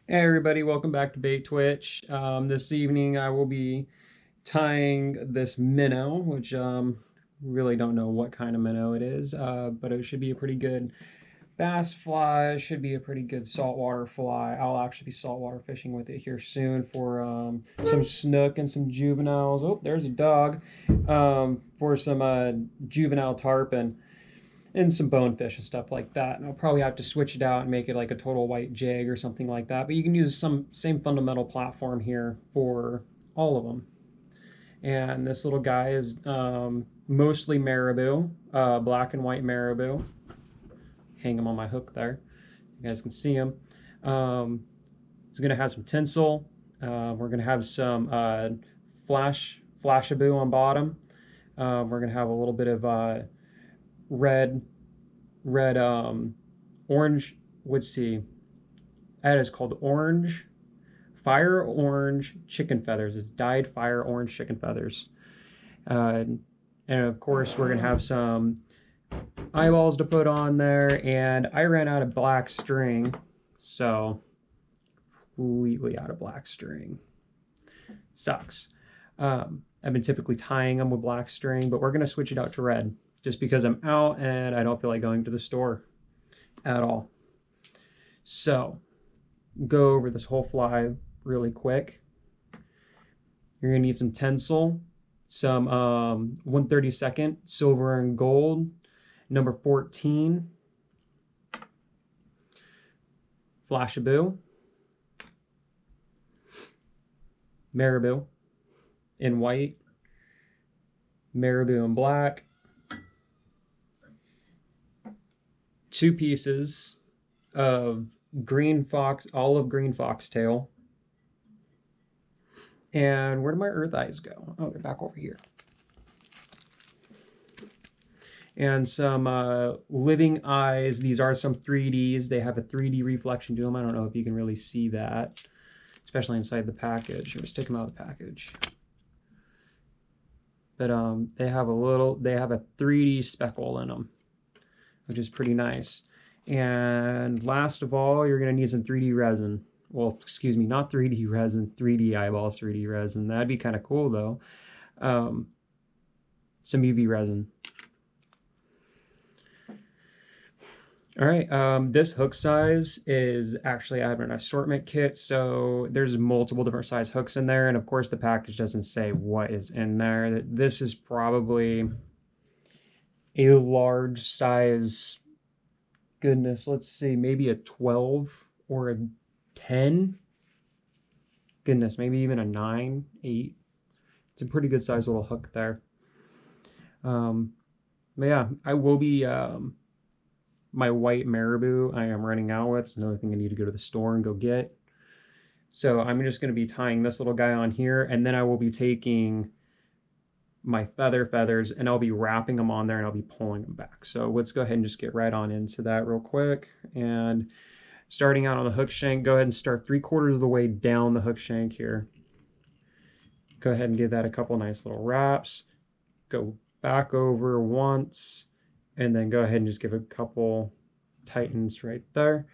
Hey everybody, welcome back to Bait Twitch. This evening I will be tying this minnow, which really don't know what kind of minnow it is, but it should be a pretty good bass fly, should be a pretty good saltwater fly. I'll actually be saltwater fishing with it here soon for some snook and some juveniles. Oh, there's a dog. For some juvenile tarpon and some bonefish and stuff like that. And I'll probably have to switch it out and make it like a total white jig or something like that. But you can use some same fundamental platform here for all of them. And this little guy is mostly marabou, black and white marabou. Hang him on my hook there. You guys can see him. He's gonna have some tinsel. We're gonna have some flashabou on bottom. We're gonna have a little bit of red orange, let's see, that is called fire orange chicken feathers. It's dyed fire orange chicken feathers. And of course we're gonna have some eyeballs to put on there, and I ran out of black string, so completely out of black string. Sucks. I've been typically tying them with black string, but we're gonna switch it out to red just because I'm out and I don't feel like going to the store at all. So, go over this whole fly really quick. You're gonna need some tinsel, some 1/32 silver and gold, number 14, flashabou, marabou in white, marabou in black, 2 pieces of olive green foxtail. And where did my earth eyes go? Oh, they're back over here. And some living eyes. These are some 3Ds. They have a 3D reflection to them. I don't know if you can really see that, especially inside the package. Let's take them out of the package. But they have a 3D speckle in them, which is pretty nice. And last of all, you're going to need some 3D resin. Well, excuse me, not 3D resin, 3D eyeballs, 3D resin. That'd be kind of cool, though. Some UV resin. All right, this hook size is actually, I have an assortment kit, so there's multiple different size hooks in there, and of course the package doesn't say what is in there. This is probably a large size, goodness, let's see, maybe a 12 or a 10. Goodness, maybe even a 9, 8. It's a pretty good size little hook there. But yeah, I will be, my white marabou I am running out with. It's another thing I need to go to the store and go get. So I'm just going to be tying this little guy on here, and then I will be taking my feathers and I'll be wrapping them on there and I'll be pulling them back. So let's go ahead and just get right on into that real quick. And starting out on the hook shank, go ahead and start 3/4 of the way down the hook shank here. Go ahead and give that a couple nice little wraps. Go back over once, and then go ahead and just give a couple tightens right there.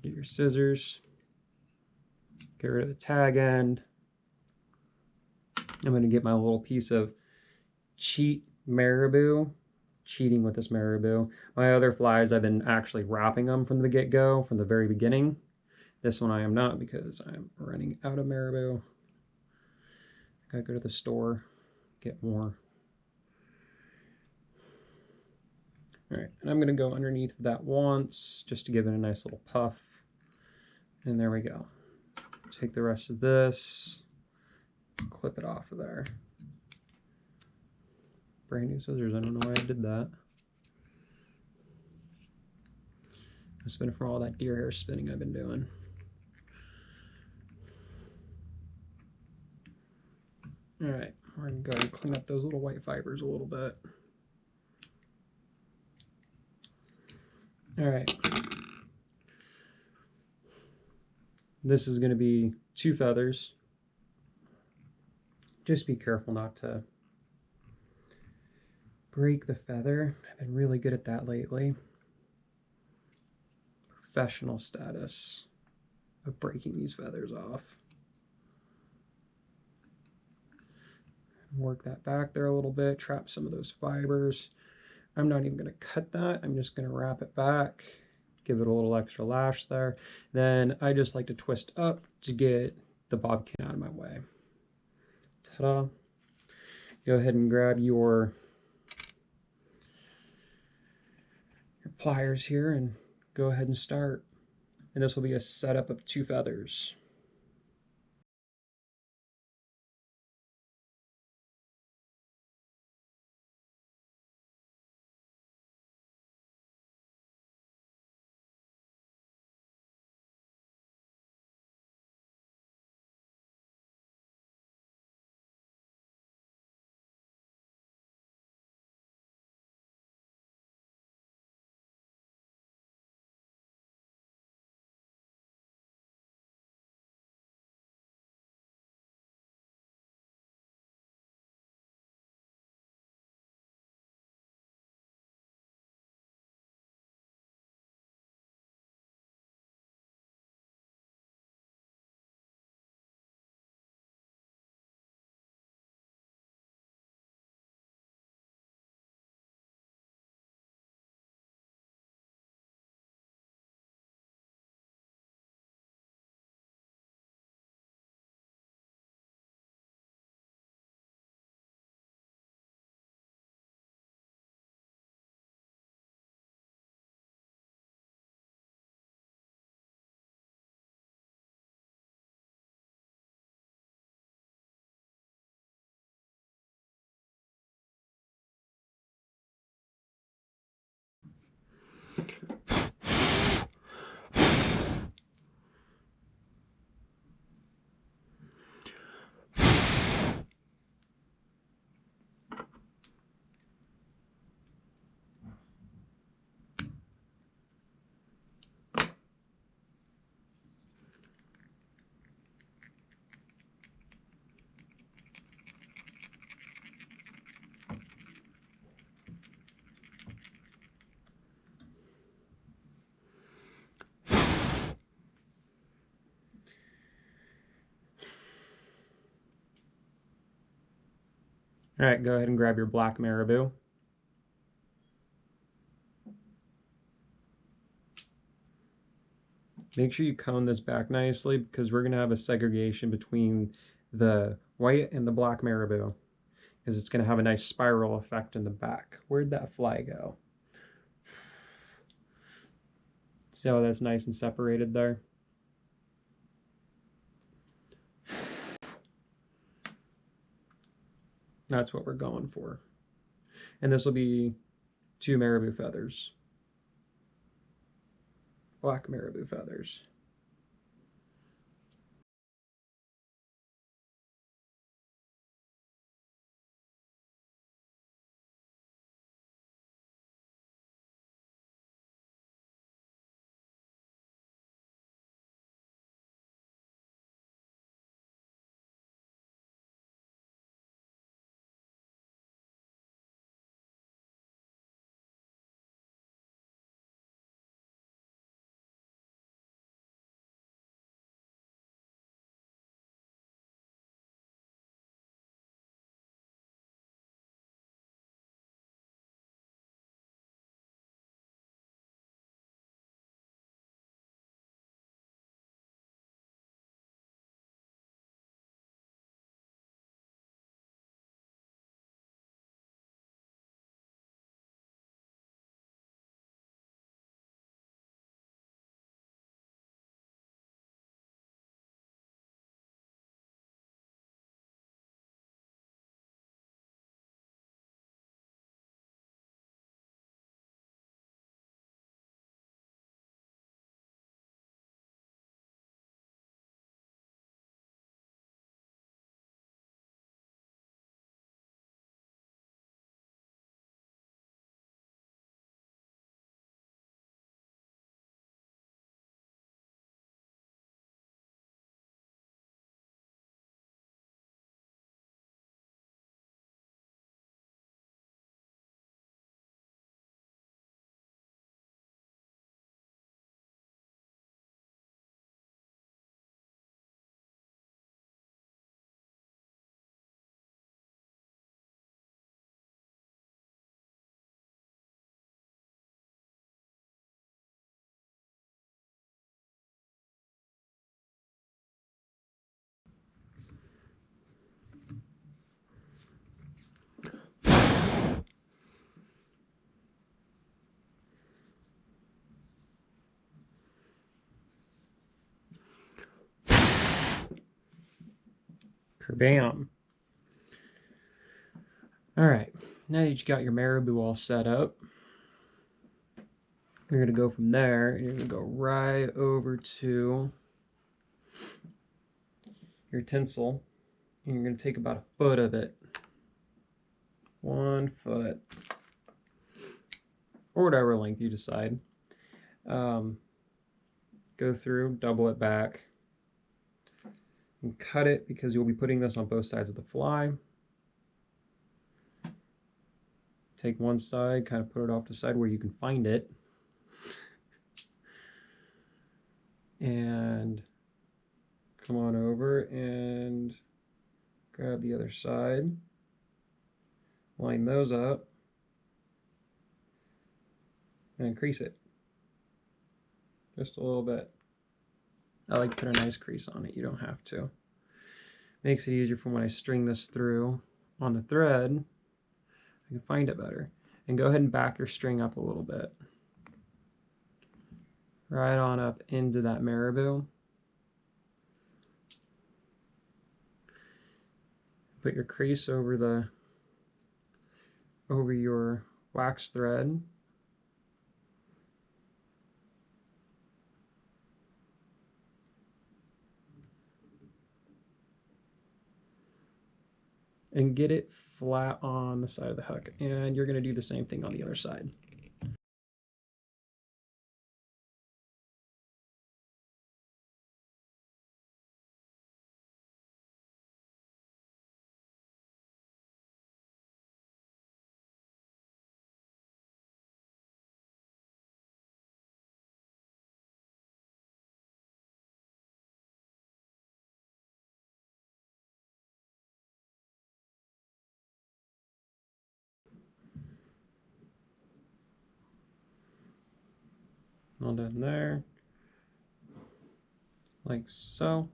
Get your scissors. Get rid of the tag end. I'm going to get my little piece of cheat marabou. Cheating with this marabou. My other flies, I've been actually wrapping them from the get-go, from the very beginning. This one I am not because I'm running out of marabou. I gotta go to the store, get more. All right, and I'm gonna go underneath that once, just to give it a nice little puff. And there we go. Take the rest of this, clip it off of there. Brand new scissors, I don't know why I did that. It's been from all that deer hair spinning I've been doing. All right, we're gonna go ahead and clean up those little white fibers a little bit. All right. This is gonna be 2 feathers. Just be careful not to break the feather. I've been really good at that lately. professional status of breaking these feathers off. Work that back there a little bit, trap some of those fibers. I'm not even going to cut that. I'm just going to wrap it back, give it a little extra lash there. Then I just like to twist up to get the bobkin out of my way. Ta-da. Go ahead and grab your pliers here and go ahead and start. And this will be a setup of 2 feathers. All right, go ahead and grab your black marabou. Make sure you cone this back nicely because we're going to have a segregation between the white and the black marabou, because it's going to have a nice spiral effect in the back. Where'd that fly go? See how that's nice and separated there? That's what we're going for. And this will be 2 marabou feathers. Black marabou feathers. Bam. All right, now that you got your marabou all set up, you're gonna go from there and you're gonna go right over to your tinsel and you're gonna take about a foot of it. 1 foot. Or whatever length you decide. Go through, double it back, and cut it because you'll be putting this on both sides of the fly. Take one side, kind of put it off the side where you can find it. And come on over and grab the other side. Line those up. And increase it. Just a little bit. I like to put a nice crease on it. You don't have to. Makes it easier for when I string this through on the thread. I can find it better. And go ahead and back your string up a little bit. Right on up into that marabou. Put your crease over your wax thread. And get it flat on the side of the hook. And you're going to do the same thing on the other side. All done there, like so.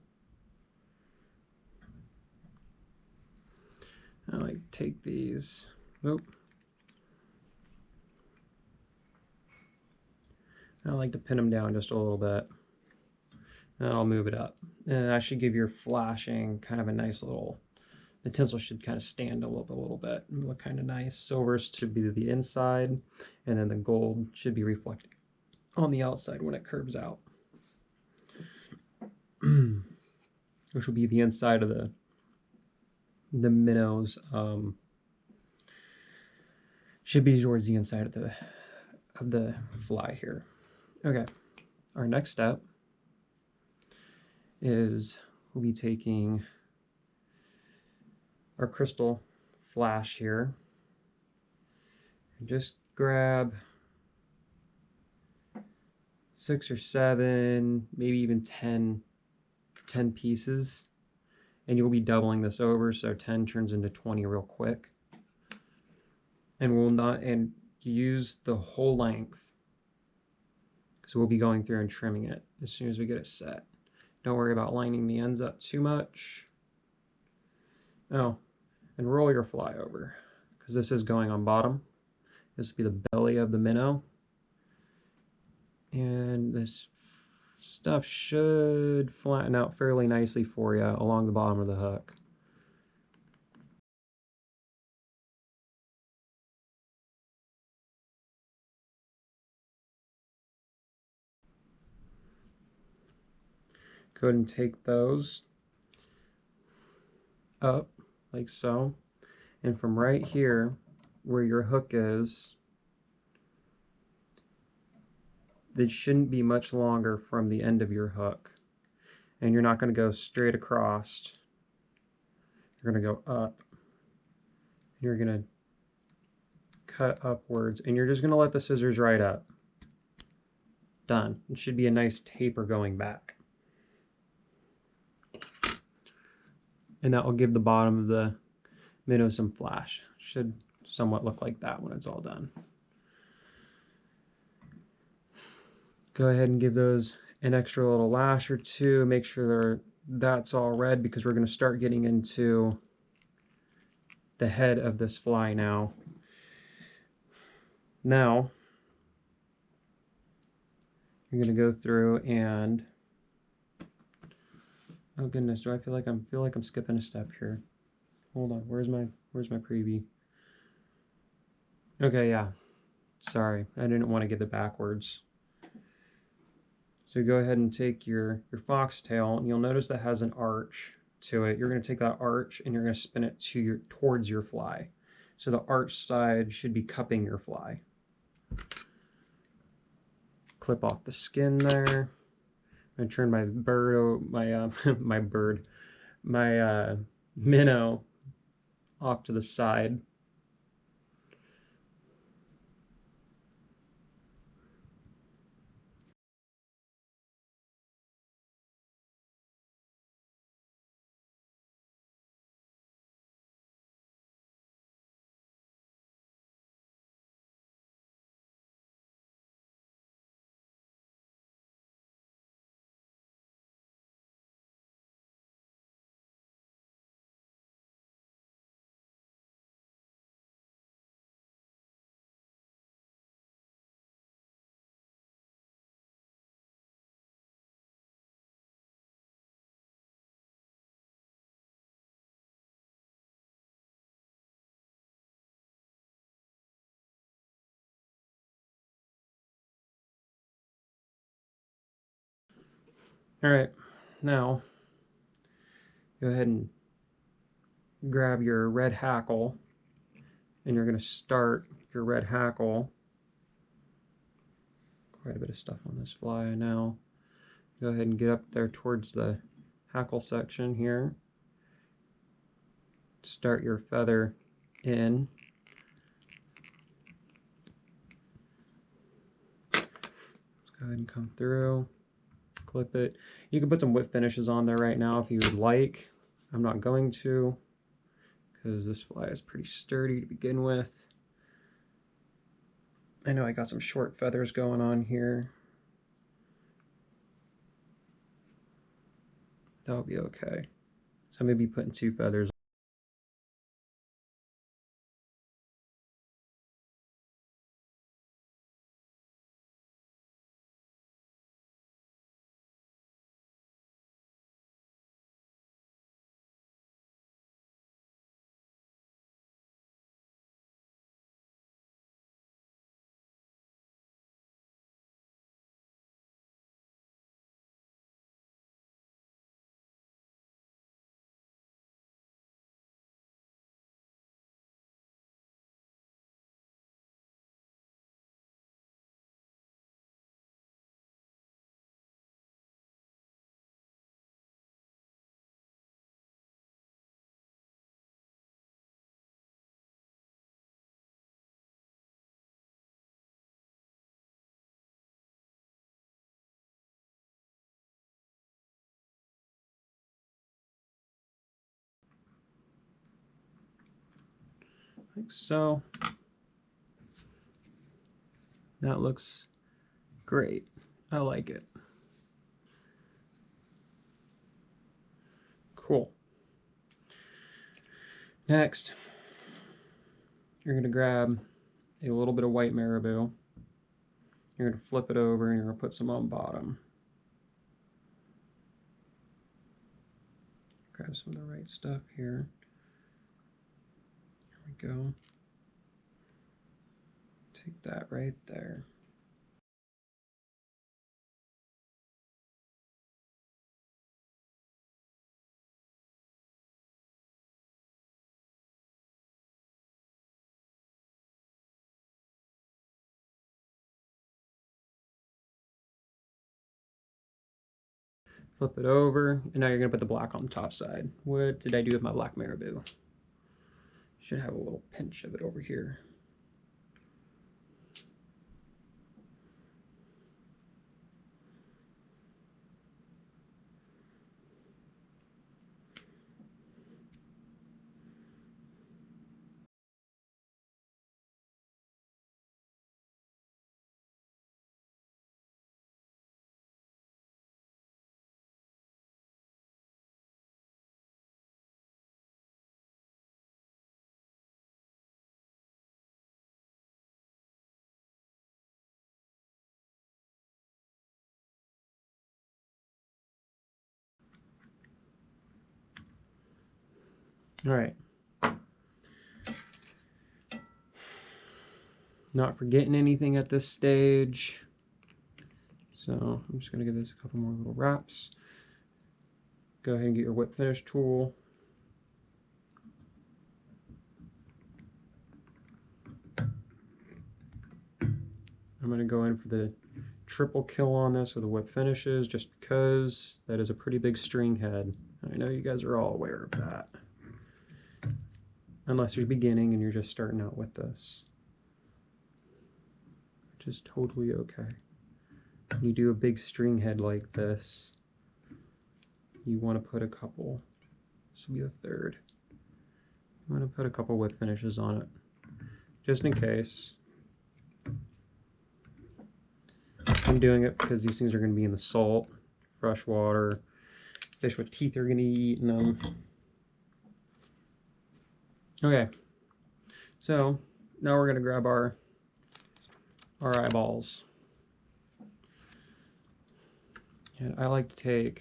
I like take these, I like to pin them down just a little bit, and I'll move it up. And I should give your flashing kind of a nice little, the tinsel should kind of stand a little bit and look kind of nice. Silvers should be the inside, and then the gold should be reflecting on the outside when it curves out. Which will be the inside of the minnows. Should be towards the inside of the fly here. Okay, our next step is we'll be taking our crystal flash here and just grab 6 or 7, maybe even 10 pieces, and you'll be doubling this over, so 10 turns into 20 real quick. And we'll not use the whole length, because we'll be going through and trimming it as soon as we get it set. Don't worry about lining the ends up too much. Oh, and roll your fly over, because this is going on bottom. This will be the belly of the minnow. And this stuff should flatten out fairly nicely for you along the bottom of the hook. Go ahead and take those up like so, and from right here where your hook is, it shouldn't be much longer from the end of your hook, and you're not going to go straight across. You're going to go up, you're going to cut upwards, and you're just going to let the scissors right up. Done. It should be a nice taper going back. And that will give the bottom of the minnow some flash. Should somewhat look like that when it's all done. Go ahead and give those an extra little lash or two. Make sure that's all red, because we're going to start getting into the head of this fly now. Now, you're going to go through and Oh goodness, do I feel like I'm skipping a step here? Hold on, where's my preview? Okay, yeah. Sorry, I didn't want to get it backwards. So go ahead and take your foxtail, and you'll notice that has an arch to it. You're going to take that arch and you're going to spin it towards your fly. So the arch side should be cupping your fly. Clip off the skin there. I'm going to turn my my minnow off to the side. All right, now go ahead and grab your red hackle, and you're going to start your red hackle. Quite a bit of stuff on this fly now. Go ahead and get up there towards the hackle section here. Start your feather in. Let's go ahead and come through, clip it. You can put some whip finishes on there right now if you would like. I'm not going to, because this fly is pretty sturdy to begin with. I know I got some short feathers going on here. That'll be okay. So I'm going to be putting 2 feathers. Like so. That looks great. I like it. Cool. Next, you're going to grab a little bit of white marabou. You're going to flip it over and you're going to put some on bottom. Grab some of the right stuff here. There we go. Take that right there. Flip it over, and now you're going to put the black on the top side. What did I do with my black marabou? Should have a little pinch of it over here. All right. Not forgetting anything at this stage. So I'm just going to give this a couple more little wraps. Go ahead and get your whip finish tool. I'm going to go in for the triple kill on this with the whip finishes just because that is a pretty big string head. I know you guys are all aware of that. Unless you're beginning and you're just starting out with this, which is totally okay. When you do a big string head like this, you want to put a couple, this will be the third. I'm going to put a couple whip finishes on it, just in case. I'm doing it because these things are going to be in the salt, fresh water. Fish with teeth are going to be eating them. Okay, so now we're going to grab our eyeballs. And I like to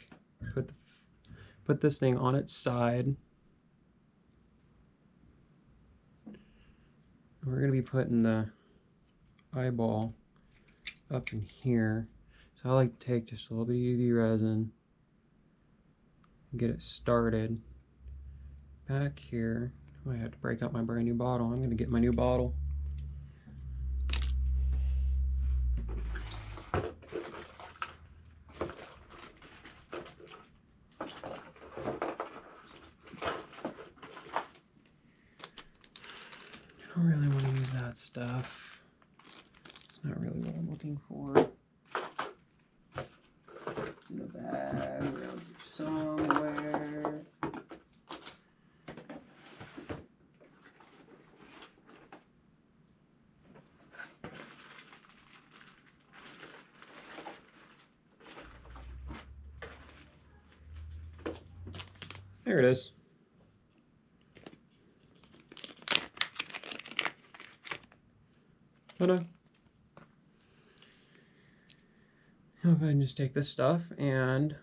put this thing on its side. We're going to be putting the eyeball up in here. So I like to take just a little bit of UV resin and get it started back here. I have to break out my brand new bottle. I'm going to get my new bottle. I don't really want to use that stuff. It's not really what I'm looking for. It's in the bag around here somewhere. There it is. Oh no. I'll go ahead and just take this stuff and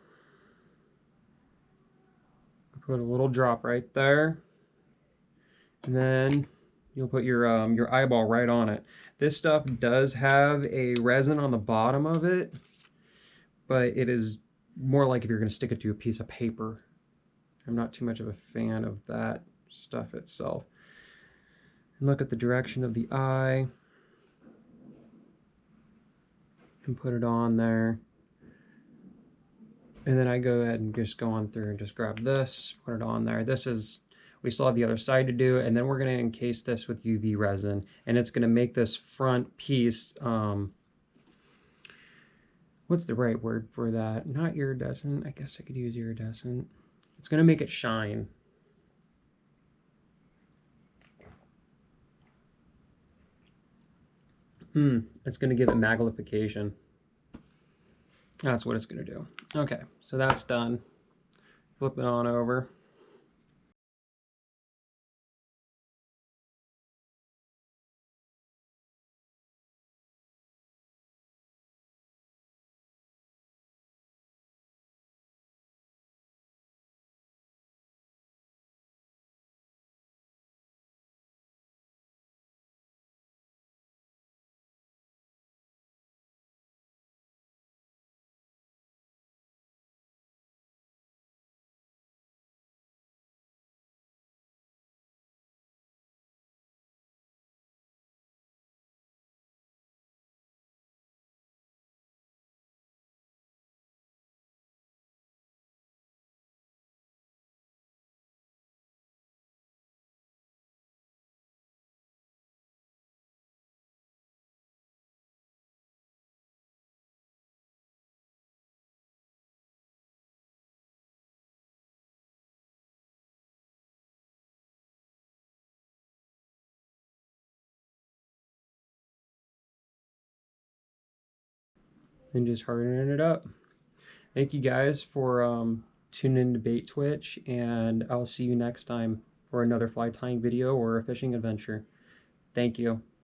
put a little drop right there. And then you'll put your eyeball right on it. This stuff does have a resin on the bottom of it, but it is more like if you're going to stick it to a piece of paper. I'm not too much of a fan of that stuff itself. And look at the direction of the eye and put it on there. And then I go ahead and just go on through and just grab this, put it on there. This is, we still have the other side to do, and then we're going to encase this with UV resin, and it's going to make this front piece, what's the right word for that? Not iridescent. I guess I could use iridescent. It's going to make it shine. It's going to give it magnification. That's what it's going to do. Okay, so that's done. Flip it on over. And just hardening it up. Thank you guys for tuning in to Bait Twitch, and I'll see you next time for another fly tying video or a fishing adventure. Thank you.